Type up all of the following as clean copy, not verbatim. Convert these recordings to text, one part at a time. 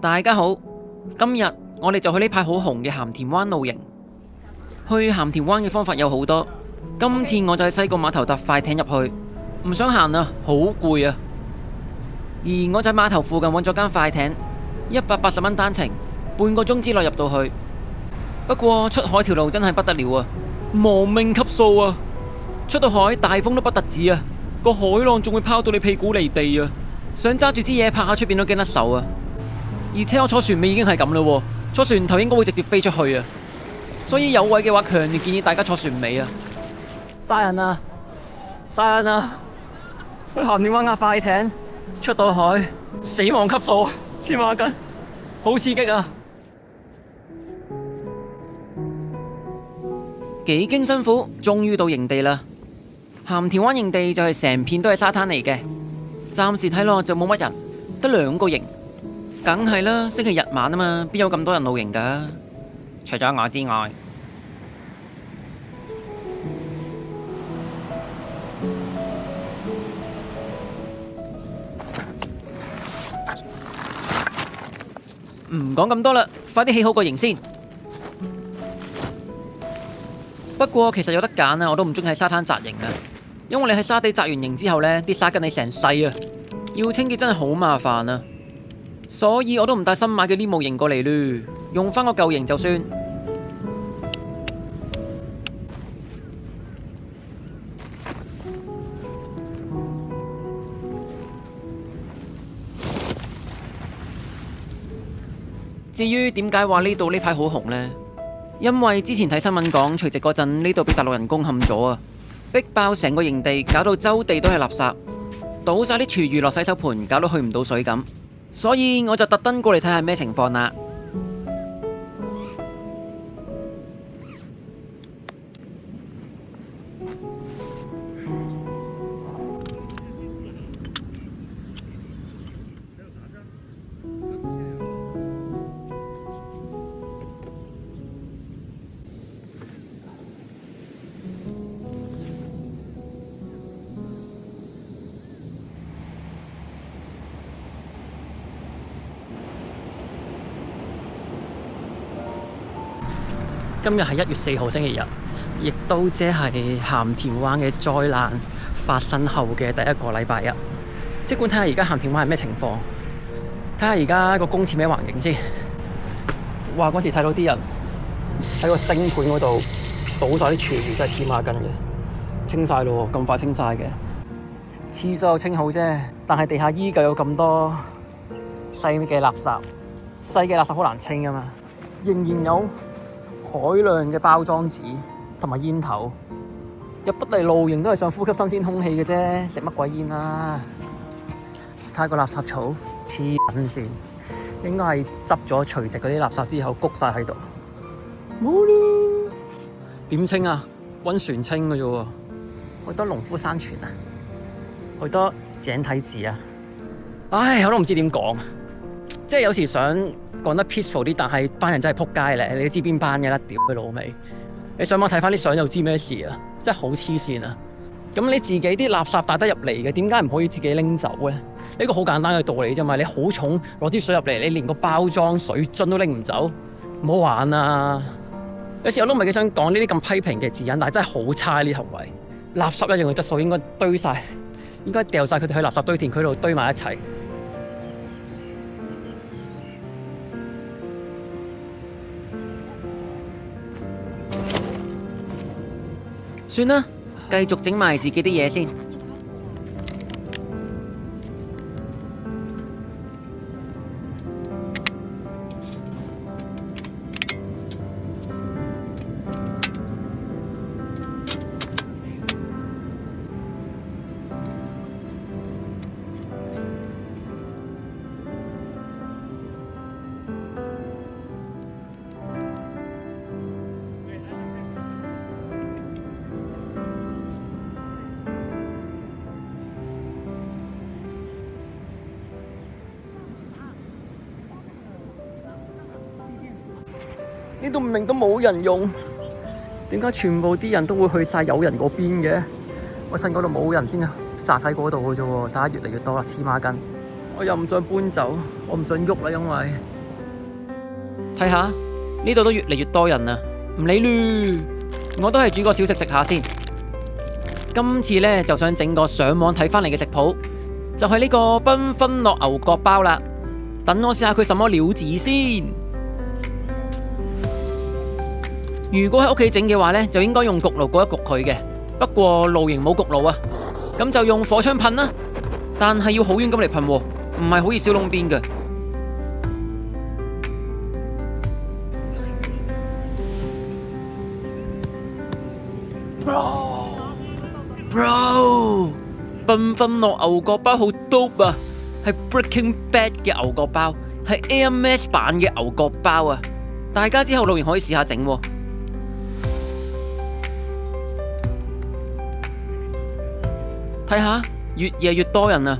大家好，今日我哋就去呢排好紅嘅鹹田灣露營。去鹹田灣嘅方法有好多，今次我就喺西貢碼頭搭快艇入去，唔想行啊，好攰啊。而我就喺碼頭附近揾咗間快艇，180蚊單程，半個鐘之內入到去。不過出海條路真係不得了啊，亡命級數啊！出到海大風都不特止啊，個海浪仲會拋到你屁股離地啊，想揸住支嘢拍下出邊都驚甩手啊！而且我坐船尾已經係咁啦，坐船頭應該會直接飛出去啊！所以有位嘅話，強烈建議大家坐船尾啊！晒人啊！晒人啊！去鹹田灣架快艇出到海，死亡級數，黐孖筋，好刺激啊！幾經辛苦，終於到營地啦！鹹田灣營地就係成片都係沙灘嚟嘅，暫時睇落就冇乜人，得2個營。梗係啦，星期日晚啊嘛，邊有咁多人露營㗎？除咗我之外，唔講咁多啦，快啲起好個營先。不過其實有得揀啊，我都唔中意喺沙灘紮營啊，因為你喺沙地紮完營之後呢，啲沙跟你成世啊，要清潔真係好麻煩啊。所以我都唔帶新買嘅呢模營過嚟嚕，用返個舊營就算。至於點解話呢度呢排好紅呢？因為之前睇新聞講，除夕嗰陣呢度俾大陸人攻陷咗啊，逼爆成個營地，搞到周地都係垃圾，倒晒啲廚餘落洗手盆，搞到去唔到水咁。所以我就特登過嚟睇下咩情況啦。今日係1月4號星期日，亦都即係鹹田灣嘅災難發生後嘅第一個禮拜日。即管睇下而家鹹田灣係咩情況，睇下而家個公廁咩環境先。哇！嗰時睇到啲人喺個星盤嗰度倒晒啲廚餘，真係黐孖筋嘅，清晒咯，咁快清晒嘅。廁所清好啫，但係地下依舊有咁多細嘅垃圾，細嘅垃圾好難清㗎嘛，仍然有海量嘅包裝紙同埋煙頭，入得嚟露營都係想呼吸新鮮空氣嘅啫，食乜鬼煙啊？睇個垃圾槽黐緊線，應該係執咗除夕嗰啲垃圾之後谷晒喺度，冇啦。點清啊？溫泉清嘅啫喎，好多農夫山泉啊，好多井體字啊，唉，我都唔知點講，即係有時想講得 peaceful 啲，但係班人真係撲街咧，你都知邊班嘅啦，屌佢老味！你上網睇翻啲相就知咩事啊，真係好黐線啊！咁你自己啲垃圾帶得入嚟嘅，點解唔可以自己拎走咧？呢個好簡單嘅道理啫嘛！你好重攞啲水入嚟，你連個包裝水樽都拎唔走，唔好玩啊！有時我都唔係幾想講呢啲咁批評嘅字眼，但係真係好差呢行為。垃圾一樣嘅質素應該堆晒，應該掉晒佢哋去垃圾堆填區度堆埋一齊。算啦，繼續整埋自己啲嘢先。呢度明明都冇人用，點解全部啲人都會去晒有人嗰邊嘅？我趁嗰度冇人先啊，紮喺嗰度嘅啫喎，大家越嚟越多啦，黐孖筋。我又唔想搬走，我唔想喐啦，因為睇下呢度都越嚟越多人啦，唔理嚕，我都係煮個小食食下先。今次呢，就想整個上網睇返嚟嘅食譜，就係呢個繽紛樂牛角包啦。等我試下佢什麼料子先。如果喺屋企整嘅話呢，就應該用焗爐焗一焗佢嘅。不過露營冇焗爐啊，咁就用火槍噴啦。但係要好遠咁嚟噴喎，唔係好易燒窿邊嘅。Bro， 繽紛樂牛角包好 dope 啊！係 Breaking Bad 嘅牛角包，係 Air Max 版嘅牛角包啊！大家之後露營可以試下整喎。睇下，越夜越多人啊，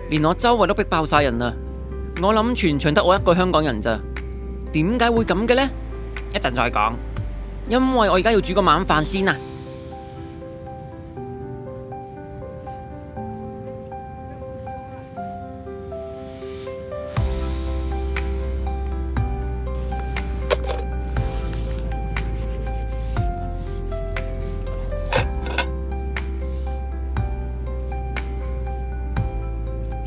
連我周圍都逼爆晒人啊！我諗全場得我一個香港人咋？點解會咁嘅呢？一陣再講，因為我而家要煮個晚飯先啊！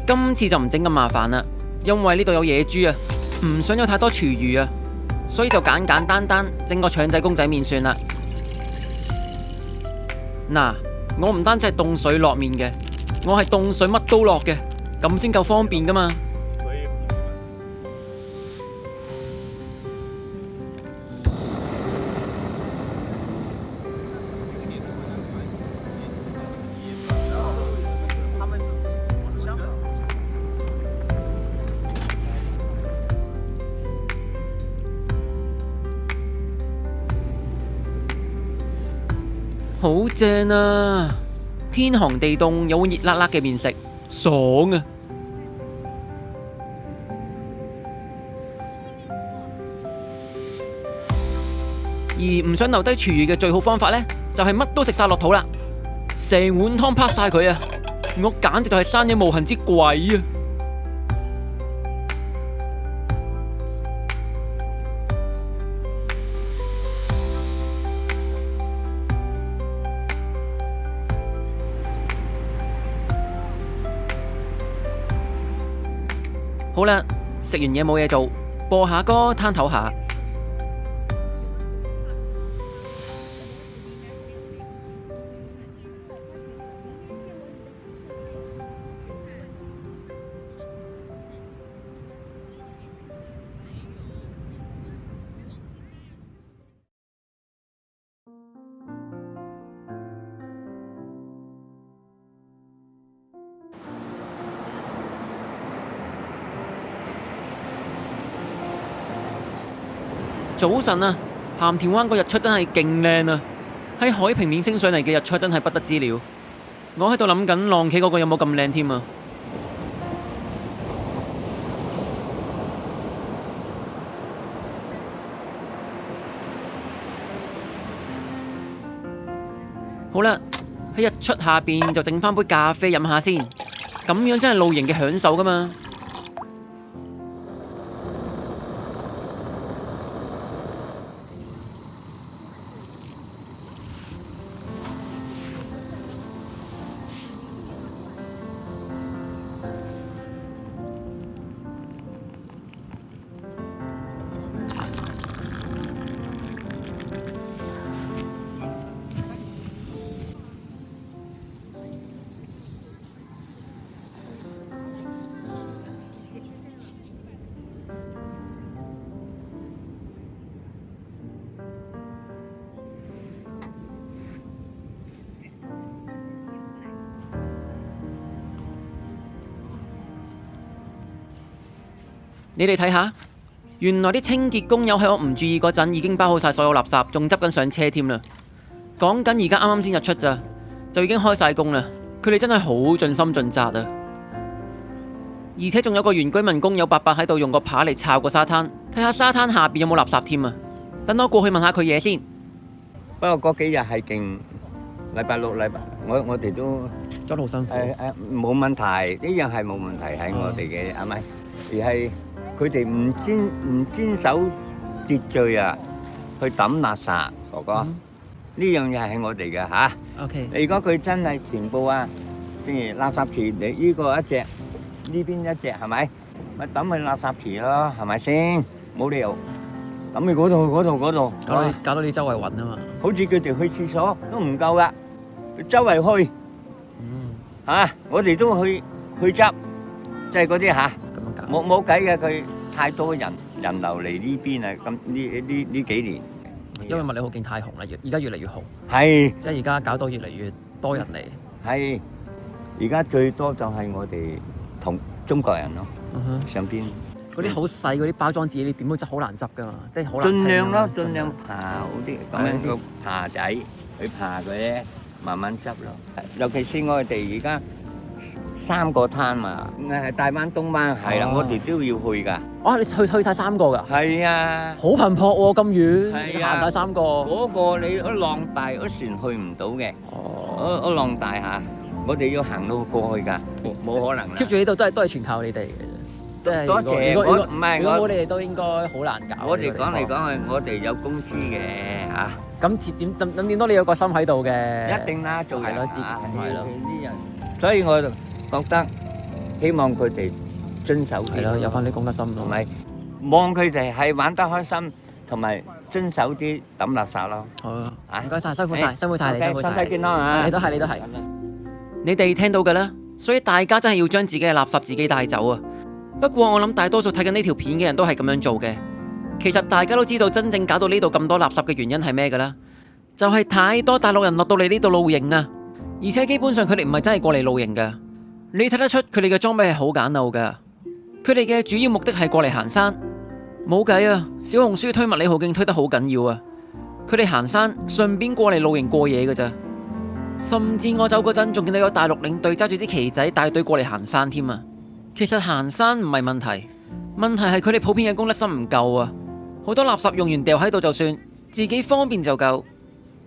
今次就唔整咁麻煩啦，因為呢度有野豬啊，唔想有太多廚餘啊，所以就簡簡單單整個腸仔公仔麵算啦。嗱，我唔單止係凍水落面嘅，我係凍水乜都落嘅，咁先夠方便噶嘛。好正啊！天寒地凍，有碗熱辣辣嘅麵食，爽啊！而唔想留低廚餘嘅最好方法呢，就係乜都食晒落肚啦，成碗湯拍晒佢啊！我簡直就係山野無痕之鬼啊！好啦，食完嘢冇嘢做，播下歌攤唞下。早晨啊，鹹田灣個日出真係勁靚啊！喺海平面升上嚟嘅日出真係不得之了。我喺度諗緊浪企嗰個有冇咁靚添啊！好啦，喺日出下邊就整翻杯咖啡飲下先，咁樣真係露營嘅享受噶嘛！你哋睇下，原來啲清潔工友喺我唔注意嗰陣已經包好晒所有垃圾，仲執緊上車添啦。講緊而家啱啱先日出咋，就已經開晒工啦。佢哋真係好盡心盡責啊！而且仲有個原居民工友伯伯喺度用個扒嚟抄個沙灘，睇下沙灘下邊有冇垃圾添啊！等我過去問下佢嘢先。不過嗰幾日係勁，禮拜六、禮拜我哋都做得好辛苦。冇問題，呢樣係冇問題喺我哋嘅，係咪？而係佢哋唔堅守秩序啊，去抌垃圾，哥哥。呢樣嘢係我哋嘅嚇。OK。如果佢真係全部啊，正如垃圾池，你呢個一隻，呢邊一隻係咪？咪抌去垃圾池咯，係咪先？冇理由抌去嗰度。搞到你周圍揾啊嘛。好似佢哋去廁所都唔夠噶，周圍去嚇，我哋都去執，即係嗰啲嚇。咁樣搞。冇計嘅，佢太多人流嚟呢邊啊！咁呢幾年。因為麥理浩徑太紅啦，而家越嚟越紅。係。即係而家搞到越嚟越多人嚟。係。而家最多就係我哋同中國人咯。上邊。嗰啲好細嗰啲包裝紙，你點都執好難執噶嘛，即係好難清。盡量爬好啲，咁樣個爬仔去爬佢咧，慢慢執咯。尤其是我哋而家3個灘嘛，係大灣、東灣，係啦，我哋都要去㗎。哦，你去曬3個㗎？係啊。好頻撲喎，咁遠，係啊，你行曬3個。嗰個你一浪大，一船去唔到嘅。哦。一浪大嚇，我哋要行路過去㗎，冇可能啦。 keep 住呢度都係全靠你哋嘅。即係如果冇你哋都應該好難搞。我哋講嚟講去，我哋有工資嘅嚇。咁點都你有個心喺度嘅。一定啦，做人係咯，係咯。啲人，所以我就覺得希望佢哋遵守啲。係咯，有翻啲公德心咯。同埋望佢哋係玩得開心，同埋遵守啲抌垃圾咯。好啊，唔該曬，辛苦曬，辛苦曬你，辛苦曬。身體健康啊！你都係。你哋聽到㗎啦，所以大家真係要將自己嘅垃圾自己帶走啊！不過我諗大多數睇緊呢條片嘅人都係咁樣做嘅。其實大家都知道真正搞到呢度咁多垃圾嘅原因係咩㗎啦？就係太多大陸人落到嚟呢度露營啊！而且基本上佢哋唔係真係過嚟露營㗎。你睇得出佢哋嘅裝備係好簡陋㗎。佢哋嘅主要目的係過嚟行山。冇計啊！小紅書推麥理浩徑推得好緊要啊！佢哋行山順便過嚟露營過夜㗎咋。甚至我走嗰陣仲見到有大陸領隊揸住支旗仔帶隊過嚟行山添啊！其實行山唔係問題，問題係佢哋普遍嘅公德心唔夠啊！好多垃圾用完掉喺度就算，自己方便就夠。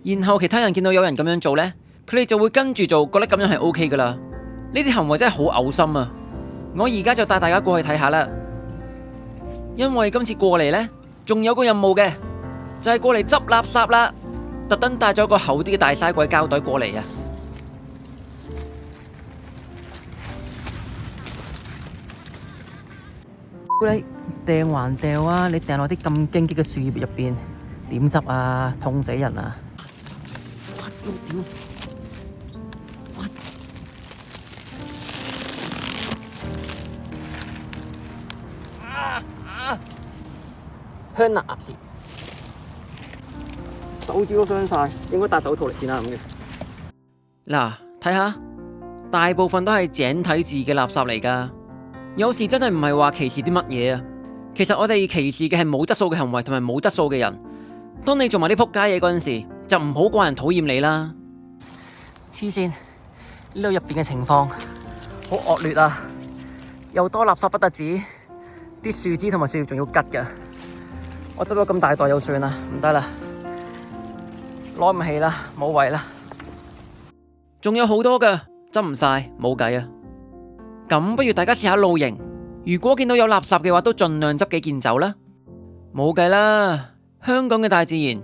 然後其他人見到有人咁樣做呢，佢哋就會跟住做，覺得咁樣係 OK 噶啦。呢啲行為真係好嘔心啊！我而家就帶大家過去睇下啦。因為今次過嚟呢，仲有個任務嘅，就係過嚟執垃圾啦。特登帶咗個厚啲嘅大嘥鬼膠袋過嚟啊！你掟還掉啊！你掟落啲咁荊棘嘅樹葉入邊，點執啊？痛死人啊！香辣鴨舌，手指都傷晒，應該戴手套嚟先啦咁嘅。嗱，睇下，大部分都係井體字嘅垃圾嚟㗎。有時真係唔係話歧視啲乜嘢啊，其實我哋歧視嘅係冇質素嘅行為同埋冇質素嘅人。當你做埋啲仆街嘢嗰陣時，就唔好怪人討厭你啦。黐線，呢度入邊嘅情況好惡劣啊！又多垃圾不得止，啲樹枝同埋樹葉仲要吉㗎。我執咗咁大袋就算啦，唔得啦，攞唔起啦，冇位啦。仲有好多㗎，執唔晒，冇計啊！咁不如大家試下露營，如果見到有垃圾嘅話，都盡量執幾件走啦。冇計啦，香港嘅大自然，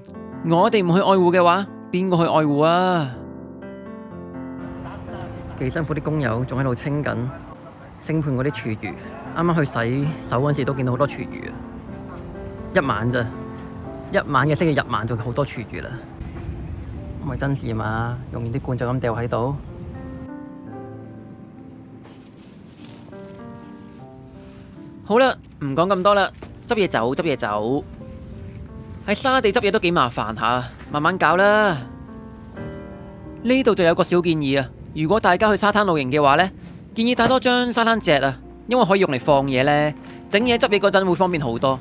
我哋唔去愛護嘅話，邊個去愛護啊？幾辛苦啲工友仲喺度清緊星盤嗰啲廚餘，啱啱去洗手嗰陣時都見到好多廚餘啊！一晚咋，一晚嘅星期日晚就好多廚餘啦，唔係真事嘛？用完啲罐就咁掉喺度。好啦，唔講咁多啦，執嘢走，執嘢走。喺沙地執嘢都幾麻煩下，慢慢搞啦。呢度就有個小建議啊，如果大家去沙灘露營嘅話呢，建議帶多張沙灘席啊，因為可以用嚟放嘢呢，整嘢執嘢嗰陣會方便好多。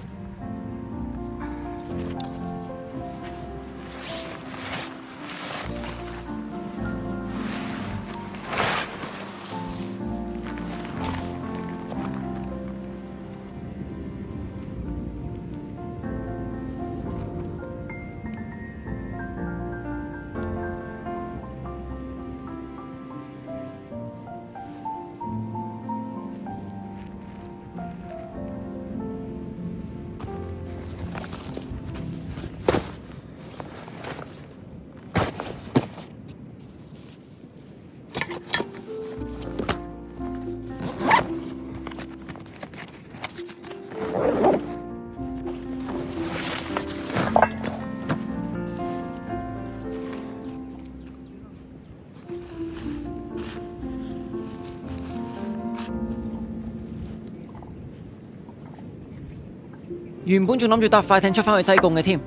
原本仲諗住搭快艇出返去西貢嘅添，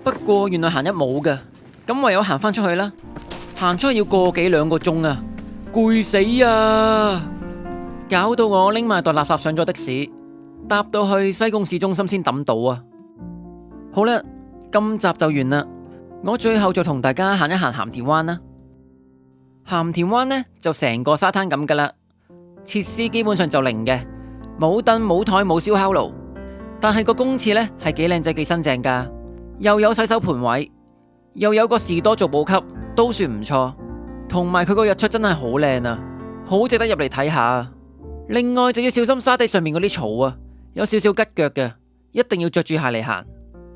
不過原來行一冇㗎，咁唯有行返出去啦。行出去要個幾兩個鐘啊，攰死啊！搞到我拎埋袋垃圾上咗的士，搭到去西貢市中心先抌到啊！好啦，今集就完啦。我最後就同大家行一行鹹田灣啦。鹹田灣呢就成個沙灘咁噶啦，設施基本上就零嘅，冇凳冇台冇燒烤爐，但係個公廁呢係幾靚仔幾新淨噶，又有洗手盆位，又有個士多做補給，都算唔錯。同埋佢個日出真係好靚啊，好值得入嚟睇下。另外就要小心沙地上面嗰啲草啊，有少少拮腳嘅，一定要着住鞋嚟行。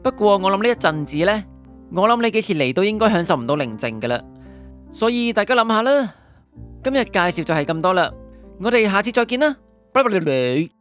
不過我諗呢一陣子呢，我諗你幾時嚟都應該享受唔到寧靜噶啦，所以大家諗下啦。今日介紹就係咁多啦，我哋下次再見啦，拜拜。